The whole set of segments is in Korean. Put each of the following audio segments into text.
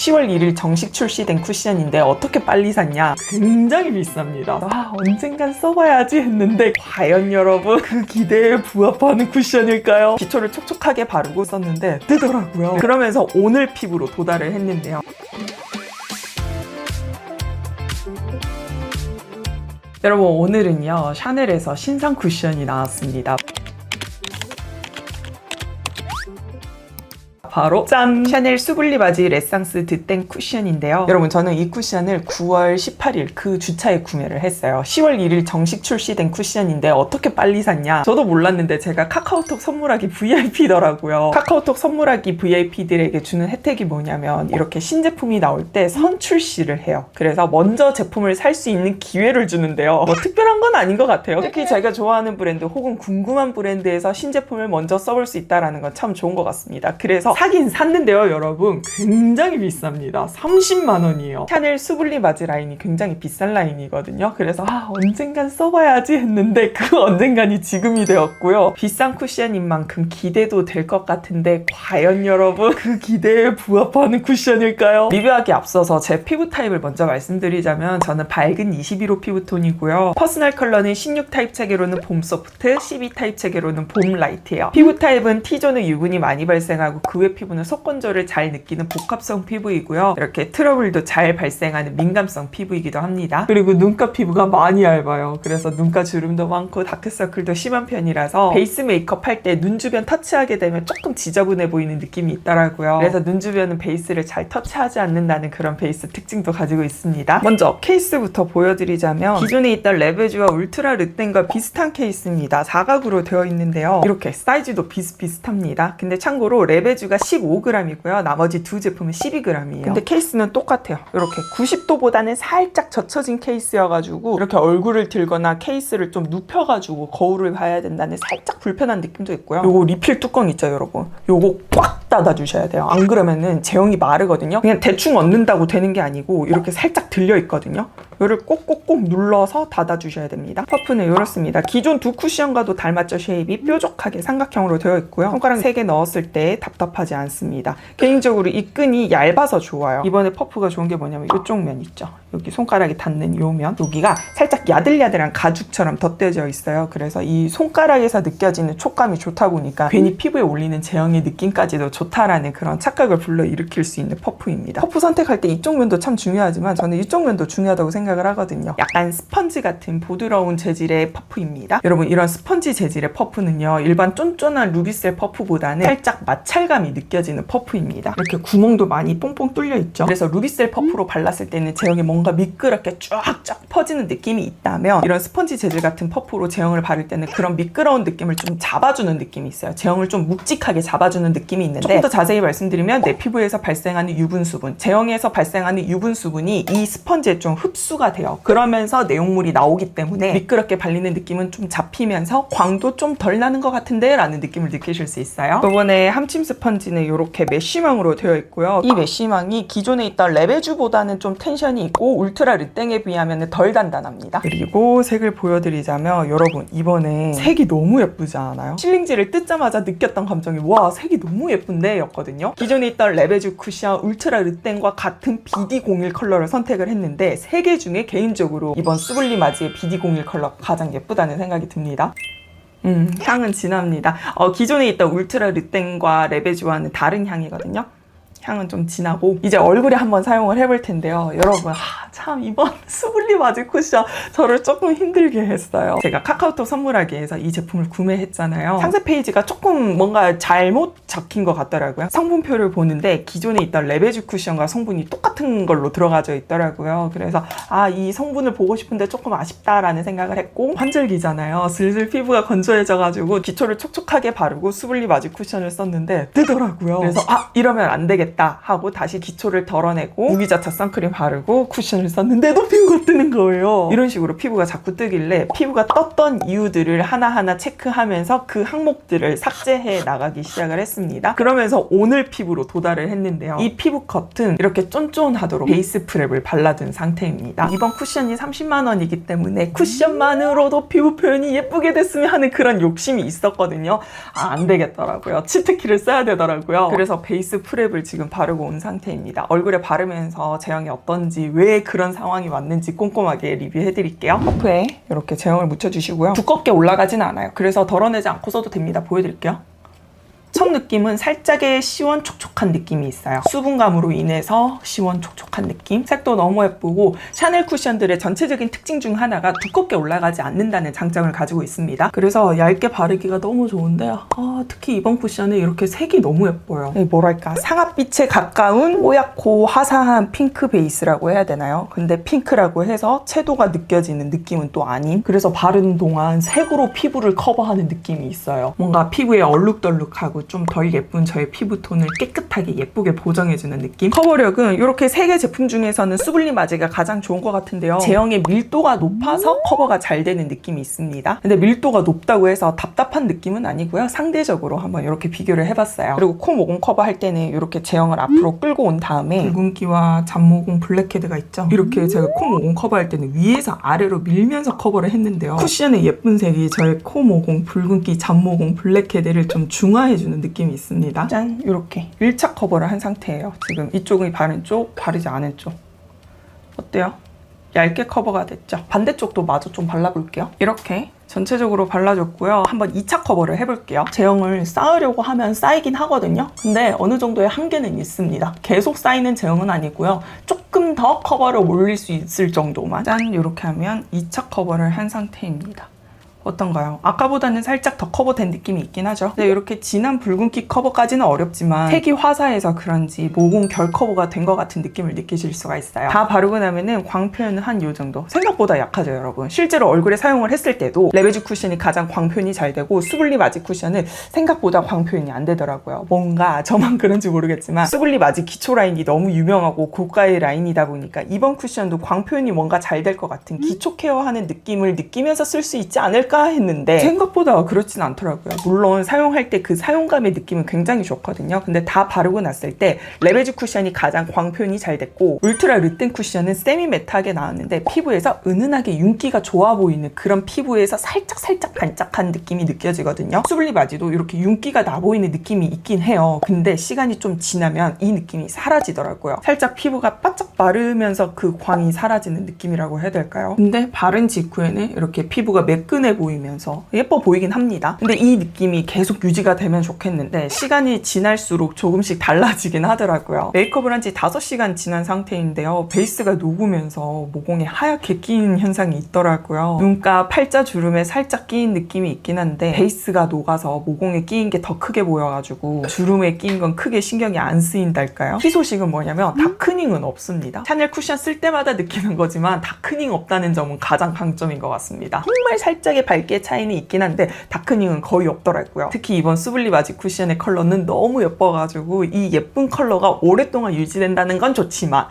10월 1일 정식 출시된 쿠션인데 어떻게 빨리 샀냐? 굉장히 비쌉니다. 언젠간 써봐야지 했는데 과연 여러분 그 기대에 부합하는 쿠션일까요? 기초를 촉촉하게 바르고 썼는데 뜨더라고요. 그러면서 오늘 피부로 도달을 했는데요. 여러분 오늘은요 샤넬에서 신상 쿠션이 나왔습니다. 바로 짠! 샤넬 수블리 바지 레상스 드땡 쿠션인데요. 여러분 저는 이 쿠션을 9월 18일 그 주차에 구매를 했어요. 10월 1일 정식 출시된 쿠션인데 어떻게 빨리 샀냐? 저도 몰랐는데 제가 카카오톡 선물하기 VIP더라고요. 카카오톡 선물하기 VIP들에게 주는 혜택이 뭐냐면 이렇게 신제품이 나올 때 선출시를 해요. 그래서 먼저 제품을 살 수 있는 기회를 주는데요. 뭐 특별한 건 아닌 것 같아요. 특히 제가 좋아하는 브랜드 혹은 궁금한 브랜드에서 신제품을 먼저 써볼 수 있다는 건 참 좋은 것 같습니다. 그래서 사긴 샀는데요 여러분 굉장히 비쌉니다. 30만 원이에요. 샤넬 수블리 바지 라인이 굉장히 비싼 라인이거든요. 그래서 언젠간 써봐야지 했는데 그 언젠간이 지금이 되었고요. 비싼 쿠션인 만큼 기대도 될 것 같은데 과연 여러분 그 기대에 부합하는 쿠션일까요? 리뷰하기 앞서서 제 피부 타입을 먼저 말씀드리자면 저는 밝은 21호 피부톤이고요. 퍼스널 컬러는 16 타입 체계로는 봄 소프트, 12 타입 체계로는 봄 라이트예요. 피부 타입은 T존은 유분이 많이 발생하고 그 외 피부는 속건조를 잘 느끼는 복합성 피부이고요. 이렇게 트러블도 잘 발생하는 민감성 피부이기도 합니다. 그리고 눈가 피부가 많이 얇아요. 그래서 눈가 주름도 많고 다크서클도 심한 편이라서 베이스 메이크업 할 때 눈 주변 터치하게 되면 조금 지저분해 보이는 느낌이 있더라고요. 그래서 눈 주변은 베이스를 잘 터치하지 않는다는 그런 베이스 특징도 가지고 있습니다. 먼저 케이스부터 보여드리자면 기존에 있던 레베주와 울트라 르땡과 비슷한 케이스입니다. 사각으로 되어 있는데요. 이렇게 사이즈도 비슷비슷합니다. 근데 참고로 레베주가 15g이고요. 나머지 두 제품은 12g이에요. 근데 케이스는 똑같아요. 이렇게 90도보다는 살짝 젖혀진 케이스여가지고 이렇게 얼굴을 들거나 케이스를 좀 눕혀가지고 거울을 봐야 된다는 살짝 불편한 느낌도 있고요. 요거 리필 뚜껑 있죠 여러분? 요거 꽉 닫아주셔야 돼요. 안 그러면은 제형이 마르거든요. 그냥 대충 얹는다고 되는 게 아니고 이렇게 살짝 들려 있거든요. 이거를 꼭꼭꼭 눌러서 닫아주셔야 됩니다. 퍼프는 이렇습니다. 기존 두 쿠션과도 닮았죠. 쉐입이 뾰족하게 삼각형으로 되어 있고요. 손가락 3개 넣었을 때 답답하지 않습니다. 개인적으로 이 끈이 얇아서 좋아요. 이번에 퍼프가 좋은 게 뭐냐면 이쪽 면 있죠. 여기 손가락이 닿는 요 면, 여기가 살짝 야들야들한 가죽처럼 덧대져 있어요. 그래서 이 손가락에서 느껴지는 촉감이 좋다 보니까 괜히 피부에 올리는 제형의 느낌까지도 좋다라는 그런 착각을 불러일으킬 수 있는 퍼프입니다. 퍼프 선택할 때 이쪽 면도 참 중요하지만 저는 이쪽 면도 중요하다고 생각을 하거든요. 약간 스펀지 같은 부드러운 재질의 퍼프입니다. 여러분 이런 스펀지 재질의 퍼프는요 일반 쫀쫀한 루비셀 퍼프보다는 살짝 마찰감이 느껴지는 퍼프입니다. 이렇게 구멍도 많이 뽕뽕 뚫려 있죠. 그래서 루비셀 퍼프로 발랐을 때는 제형이 뭔가 미끄럽게 쫙쫙 퍼지는 느낌이 있다면 이런 스펀지 재질 같은 퍼프로 제형을 바를 때는 그런 미끄러운 느낌을 좀 잡아주는 느낌이 있어요. 제형을 좀 묵직하게 잡아주는 느낌이 있는데 조금 더 자세히 말씀드리면 내 피부에서 발생하는 유분 수분, 제형에서 발생하는 유분 수분이 이 스펀지에 좀 흡수가 돼요. 그러면서 내용물이 나오기 때문에 미끄럽게 발리는 느낌은 좀 잡히면서 광도 좀 덜 나는 것 같은데 라는 느낌을 느끼실 수 있어요. 이번에 함침 스펀지는 이렇게 메쉬망으로 되어 있고요. 이 메쉬망이 기존에 있던 레베주보다는 좀 텐션이 있고 울트라 르땡에 비하면 덜 단단합니다. 그리고 색을 보여드리자면 여러분 이번에 색이 너무 예쁘지 않아요? 실링지를 뜯자마자 느꼈던 감정이 와 색이 너무 예쁜데 였거든요. 기존에 있던 레베주 쿠션 울트라 르땡과 같은 BD01 컬러를 선택을 했는데 세 개 중에 개인적으로 이번 수블리 바지의 BD01 컬러가 가장 예쁘다는 생각이 듭니다. 향은 진합니다. 기존에 있던 울트라 르땡과 레베주와는 다른 향이거든요. 향은 좀 진하고 이제 얼굴에 한번 사용을 해볼 텐데요. 여러분 참 이번 수블리 바지 쿠션 저를 조금 힘들게 했어요. 제가 카카오톡 선물하기에서 이 제품을 구매했잖아요. 상세 페이지가 조금 뭔가 잘못 적힌 것 같더라고요. 성분표를 보는데 기존에 있던 레베주 쿠션과 성분이 똑같은 걸로 들어가져 있더라고요. 그래서 이 성분을 보고 싶은데 조금 아쉽다라는 생각을 했고 환절기잖아요. 슬슬 피부가 건조해져가지고 기초를 촉촉하게 바르고 수블리 바지 쿠션을 썼는데 뜨더라고요. 그래서 이러면 안 되겠다 하고 다시 기초를 덜어내고 무기자차 선크림 바르고 쿠션을 썼는데도 피부가 뜨는 거예요. 이런 식으로 피부가 자꾸 뜨길래 피부가 떴던 이유들을 하나하나 체크하면서 그 항목들을 삭제해 나가기 시작을 했습니다. 그러면서 오늘 피부로 도달을 했는데요. 이 피부 컷은 이렇게 쫀쫀하도록 베이스 프랩을 발라둔 상태입니다. 이번 쿠션이 30만 원이기 때문에 쿠션만으로도 피부 표현이 예쁘게 됐으면 하는 그런 욕심이 있었거든요. 안 되겠더라고요. 치트키를 써야 되더라고요. 그래서 베이스 프랩을 지금 지금 바르고 온 상태입니다. 얼굴에 바르면서 제형이 어떤지, 왜 그런 상황이 왔는지 꼼꼼하게 리뷰해드릴게요. 퍼프에 이렇게 제형을 묻혀주시고요. 두껍게 올라가지는 않아요. 그래서 덜어내지 않고 써도 됩니다. 보여드릴게요. 첫 느낌은 살짝의 시원촉촉한 느낌이 있어요. 수분감으로 인해서 시원촉촉한 느낌. 색도 너무 예쁘고 샤넬 쿠션들의 전체적인 특징 중 하나가 두껍게 올라가지 않는다는 장점을 가지고 있습니다. 그래서 얇게 바르기가 너무 좋은데요. 특히 이번 쿠션은 이렇게 색이 너무 예뻐요. 뭐랄까, 상아빛에 가까운 뽀얗고 화사한 핑크 베이스라고 해야 되나요? 근데 핑크라고 해서 채도가 느껴지는 느낌은 또 아닌, 그래서 바르는 동안 색으로 피부를 커버하는 느낌이 있어요. 뭔가 피부에 얼룩덜룩하고 좀 덜 예쁜 저의 피부톤을 깨끗하게 예쁘게 보정해주는 느낌. 커버력은 이렇게 3개 제품 중에서는 수블리 마지가 가장 좋은 것 같은데요. 제형의 밀도가 높아서 커버가 잘 되는 느낌이 있습니다. 근데 밀도가 높다고 해서 답답한 느낌은 아니고요. 상대적으로 한번 이렇게 비교를 해봤어요. 그리고 코 모공 커버할 때는 이렇게 제형을 앞으로 끌고 온 다음에 붉은기와 잡모공 블랙헤드가 있죠. 이렇게 제가 코 모공 커버할 때는 위에서 아래로 밀면서 커버를 했는데요. 쿠션의 예쁜 색이 저의 코 모공, 붉은기, 잡모공, 블랙헤드를 좀 중화해주는 느낌이 있습니다. 짠! 이렇게 1차 커버를 한 상태예요. 지금 이쪽이 바른 쪽, 바르지 않은 쪽. 어때요? 얇게 커버가 됐죠? 반대쪽도 마저 좀 발라볼게요. 이렇게 전체적으로 발라줬고요. 한번 2차 커버를 해볼게요. 제형을 쌓으려고 하면 쌓이긴 하거든요. 근데 어느 정도의 한계는 있습니다. 계속 쌓이는 제형은 아니고요. 조금 더 커버를 올릴 수 있을 정도만. 짠! 이렇게 하면 2차 커버를 한 상태입니다. 어떤가요? 아까보다는 살짝 더 커버된 느낌이 있긴 하죠. 근데 이렇게 진한 붉은기 커버까지는 어렵지만 색이 화사해서 그런지 모공 결 커버가 된 것 같은 느낌을 느끼실 수가 있어요. 다 바르고 나면은 광 표현은 한 요 정도. 생각보다 약하죠, 여러분. 실제로 얼굴에 사용을 했을 때도 레베지 쿠션이 가장 광 표현이 잘 되고 수블리 마지 쿠션은 생각보다 광 표현이 안 되더라고요. 뭔가 저만 그런지 모르겠지만 수블리 마지 기초 라인이 너무 유명하고 고가의 라인이다 보니까 이번 쿠션도 광 표현이 뭔가 잘 될 것 같은 기초 케어하는 느낌을 느끼면서 쓸 수 있지 않을까 했는데 생각보다 그렇진 않더라고요. 물론 사용할 때 그 사용감의 느낌은 굉장히 좋거든요. 근데 다 바르고 났을 때 레베지 쿠션이 가장 광 표현이 잘 됐고 울트라 르땡 쿠션은 세미 매트하게 나왔는데 피부에서 은은하게 윤기가 좋아 보이는 그런 피부에서 살짝 반짝한 느낌이 느껴지거든요. 수블리 마지도 이렇게 윤기가 나 보이는 느낌이 있긴 해요. 근데 시간이 좀 지나면 이 느낌이 사라지더라고요. 살짝 피부가 바짝 마르면서 그 광이 사라지는 느낌이라고 해야 될까요? 근데 바른 직후에는 이렇게 피부가 매끈해 보이면서 예뻐 보이긴 합니다. 근데 이 느낌이 계속 유지가 되면 좋겠는데 시간이 지날수록 조금씩 달라지긴 하더라고요. 메이크업을 한 지 5시간 지난 상태인데요. 베이스가 녹으면서 모공에 하얗게 끼인 현상이 있더라고요. 눈가 팔자 주름에 살짝 끼인 느낌이 있긴 한데 베이스가 녹아서 모공에 끼인 게 더 크게 보여가지고 주름에 끼인 건 크게 신경이 안 쓰인달까요? 희소식은 뭐냐면 다크닝은 없습니다. 샤넬 쿠션 쓸 때마다 느끼는 거지만 다크닝 없다는 점은 가장 강점인 것 같습니다. 정말 살짝의 밝기의 차이는 있긴 한데 다크닝은 거의 없더라고요. 특히 이번 수블리 마지 쿠션의 컬러는 너무 예뻐가지고 이 예쁜 컬러가 오랫동안 유지된다는 건 좋지만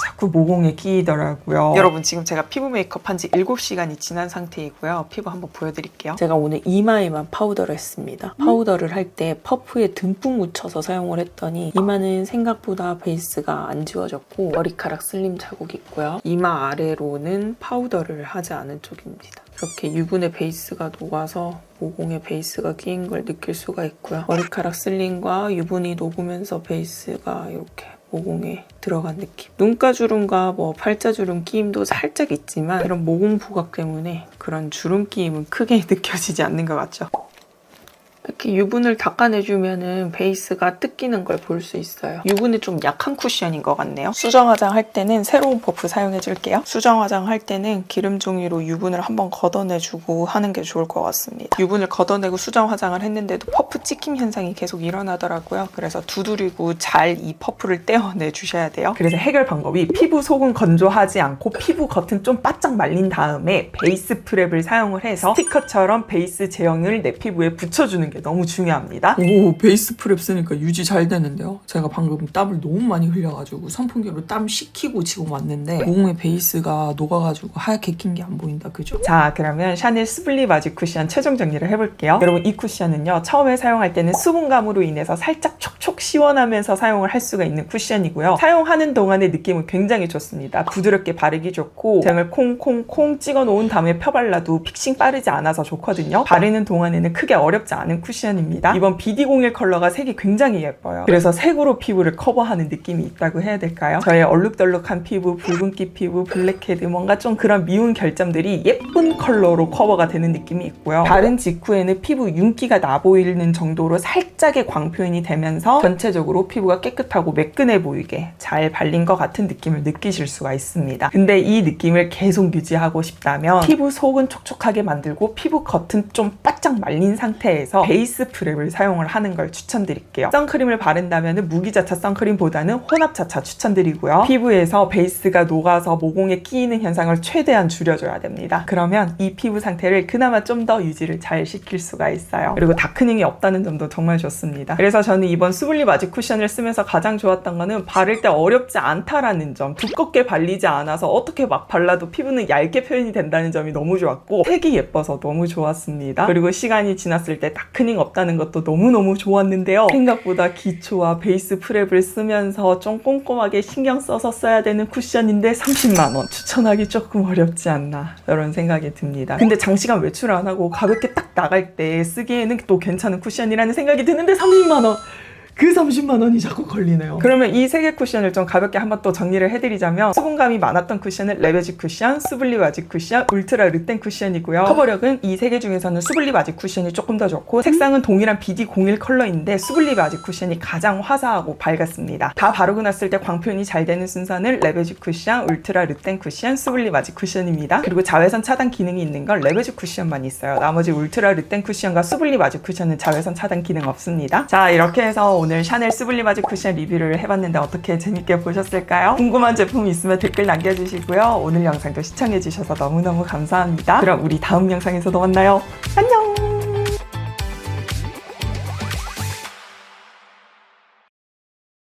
자꾸 모공에 끼이더라고요. 여러분 지금 제가 피부 메이크업 한 지 7시간이 지난 상태이고요. 피부 한번 보여드릴게요. 제가 오늘 이마에만 파우더를 했습니다. 파우더를 할 때 퍼프에 듬뿍 묻혀서 사용을 했더니 이마는 생각보다 베이스가 안 지워졌고 머리카락 슬림 자국 있고요. 이마 아래로는 파우더를 하지 않은 쪽입니다. 이렇게 유분의 베이스가 녹아서 모공에 베이스가 끼인 걸 느낄 수가 있고요. 머리카락 슬림과 유분이 녹으면서 베이스가 이렇게 모공에 들어간 느낌. 눈가주름과 팔자주름 끼임도 살짝 있지만 이런 모공 부각 때문에 그런 주름 끼임은 크게 느껴지지 않는 것 같죠? 이렇게 유분을 닦아내주면은 베이스가 뜯기는 걸 볼 수 있어요. 유분이 좀 약한 쿠션인 것 같네요. 수정 화장할 때는 새로운 퍼프 사용해줄게요. 수정 화장할 때는 기름 종이로 유분을 한번 걷어내주고 하는 게 좋을 것 같습니다. 유분을 걷어내고 수정 화장을 했는데도 퍼프 찍힘 현상이 계속 일어나더라고요. 그래서 두드리고 잘 이 퍼프를 떼어내 주셔야 돼요. 그래서 해결 방법이 피부 속은 건조하지 않고 피부 겉은 좀 바짝 말린 다음에 베이스 프랩을 사용을 해서 스티커처럼 베이스 제형을 내 피부에 붙여주는 게 너무 중요합니다. 오, 베이스 프랩 쓰니까 유지 잘 되는데요. 제가 방금 땀을 너무 많이 흘려가지고 선풍기로 땀 식히고 지금 왔는데 모공의 베이스가 녹아가지고 하얗게 낀 게 안 보인다, 그죠? 자, 그러면 샤넬 수블리 마지 쿠션 최종 정리를 해볼게요. 여러분 이 쿠션은요, 처음에 사용할 때는 수분감으로 인해서 살짝 촉촉 시원하면서 사용을 할 수가 있는 쿠션이고요. 사용하는 동안의 느낌은 굉장히 좋습니다. 부드럽게 바르기 좋고 제형을 콩콩콩 찍어 놓은 다음에 펴발라도 픽싱 빠르지 않아서 좋거든요. 바르는 동안에는 크게 어렵지 않은 쿠션입니다. 이번 BD01 컬러가 색이 굉장히 예뻐요. 그래서 색으로 피부를 커버하는 느낌이 있다고 해야 될까요? 저의 얼룩덜룩한 피부, 붉은기 피부, 블랙헤드, 뭔가 좀 그런 미운 결점들이 예쁜 컬러로 커버가 되는 느낌이 있고요. 바른 직후에는 피부 윤기가 나 보이는 정도로 살짝의 광 표현이 되면서 전체적으로 피부가 깨끗하고 매끈해 보이게 잘 발린 것 같은 느낌을 느끼실 수가 있습니다. 근데 이 느낌을 계속 유지하고 싶다면 피부 속은 촉촉하게 만들고 피부 겉은 좀 바짝 말린 상태에서 베이스 프랩을 사용을 하는 걸 추천드릴게요. 선크림을 바른다면 무기자차 선크림보다는 혼합자차 추천드리고요. 피부에서 베이스가 녹아서 모공에 끼이는 현상을 최대한 줄여줘야 됩니다. 그러면 이 피부 상태를 그나마 좀 더 유지를 잘 시킬 수가 있어요. 그리고 다크닝이 없다는 점도 정말 좋습니다. 그래서 저는 이번 수블리 마직 쿠션을 쓰면서 가장 좋았던 거는 바를 때 어렵지 않다라는 점, 두껍게 발리지 않아서 어떻게 막 발라도 피부는 얇게 표현이 된다는 점이 너무 좋았고 색이 예뻐서 너무 좋았습니다. 그리고 시간이 지났을 때 다크닝 없다는 것도 너무너무 좋았는데요. 생각보다 기초와 베이스 프랩을 쓰면서 좀 꼼꼼하게 신경 써서 써야 되는 쿠션인데 30만원 추천하기 조금 어렵지 않나 이런 생각이 듭니다. 근데 장시간 외출 안 하고 가볍게 딱 나갈 때 쓰기에는 또 괜찮은 쿠션이라는 생각이 드는데 30만원! 그 30만 원이 자꾸 걸리네요. 그러면 이 세 개 쿠션을 좀 가볍게 한번 또 정리를 해드리자면 수분감이 많았던 쿠션은 레베지 쿠션, 수블리 마직 쿠션, 울트라 르땡 쿠션이고요. 커버력은 이 세 개 중에서는 수블리 마직 쿠션이 조금 더 좋고 색상은 동일한 BD01 컬러인데 수블리 마직 쿠션이 가장 화사하고 밝았습니다. 다 바르고 났을 때 광표현이 잘 되는 순서는 레베지 쿠션, 울트라 르땡 쿠션, 수블리 마직 쿠션입니다. 그리고 자외선 차단 기능이 있는 건 레베지 쿠션만 있어요. 나머지 울트라 르땡 쿠션과 수블리 마직 쿠션은 자외선 차단 기능 없습니다. 자, 이렇게 해서 오늘 샤넬 수블리 마직 쿠션 리뷰를 해봤는데 어떻게 재밌게 보셨을까요? 궁금한 제품 있으면 댓글 남겨주시고요. 오늘 영상도 시청해주셔서 너무너무 감사합니다. 그럼 우리 다음 영상에서도 만나요. 안녕!